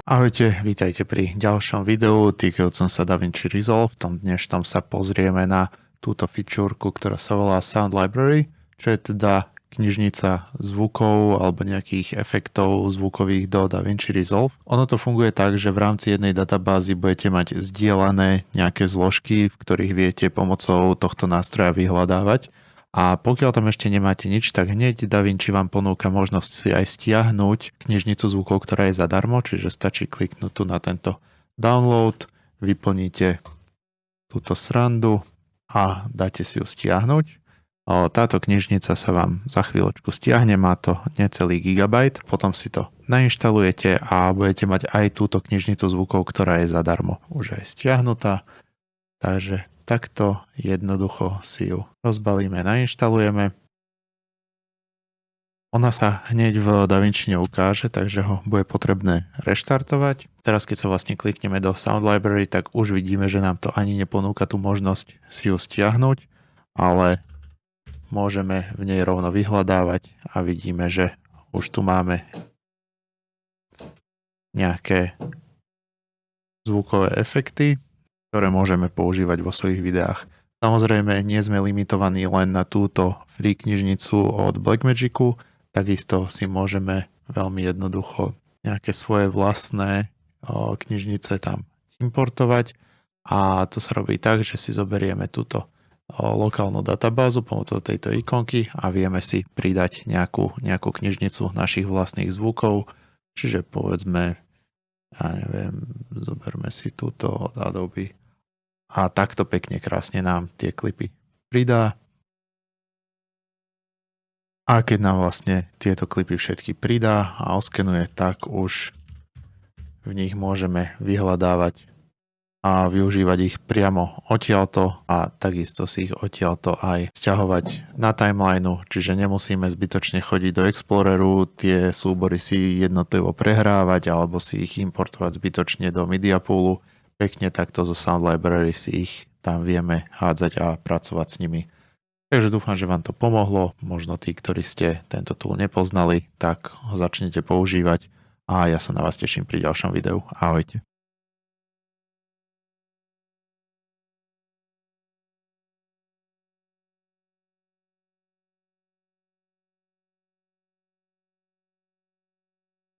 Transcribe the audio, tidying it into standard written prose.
Ahojte, vítajte pri ďalšom videu týkajúcom sa DaVinci Resolve. V tom dnešnom sa pozrieme na túto fičúrku, ktorá sa volá Sound Library, čo je teda knižnica zvukov alebo nejakých efektov zvukových do DaVinci Resolve. Ono to funguje tak, že v rámci jednej databázy budete mať zdieľané nejaké zložky, v ktorých viete pomocou tohto nástroja vyhľadávať. A pokiaľ tam ešte nemáte nič, tak hneď DaVinci vám ponúka možnosť si aj stiahnuť knižnicu zvukov, ktorá je zadarmo, čiže stačí kliknúť tu na tento download, vyplníte túto srandu a dáte si ju stiahnuť. Táto knižnica sa vám za chvíľočku stiahne, má to necelý gigabajt, potom si to nainštalujete a budete mať aj túto knižnicu zvukov, ktorá je zadarmo. Už je stiahnutá, takže takto jednoducho si ju rozbalíme, nainštalujeme. Ona sa hneď v DaVinci neukáže, takže ho bude potrebné reštartovať. Teraz keď sa vlastne klikneme do Sound Library, tak už vidíme, že nám to ani neponúka tú možnosť si ju stiahnuť, ale môžeme v nej rovno vyhľadávať a vidíme, že už tu máme nejaké zvukové efekty, ktoré môžeme používať vo svojich videách. Samozrejme, nie sme limitovaní len na túto free knižnicu od Blackmagicu, takisto si môžeme veľmi jednoducho nejaké svoje vlastné knižnice tam importovať a to sa robí tak, že si zoberieme túto lokálnu databázu pomocou tejto ikonky a vieme si pridať nejakú knižnicu našich vlastných zvukov, čiže povedzme, ja neviem, zoberme si túto od Adobe a takto pekne krásne nám tie klipy pridá. A keď nám vlastne tieto klipy všetky pridá a oskenuje, tak už v nich môžeme vyhľadávať a využívať ich priamo odtiaľto a takisto si ich odtiaľto aj sťahovať na timelineu, čiže nemusíme zbytočne chodiť do Exploreru, tie súbory si jednotlivo prehrávať alebo si ich importovať zbytočne do Mediapoolu. Pekne takto zo Sound Library si ich tam vieme hádzať a pracovať s nimi. Takže dúfam, že vám to pomohlo. Možno tí, ktorí ste tento tool nepoznali, tak ho začnete používať a ja sa na vás teším pri ďalšom videu. Ahojte.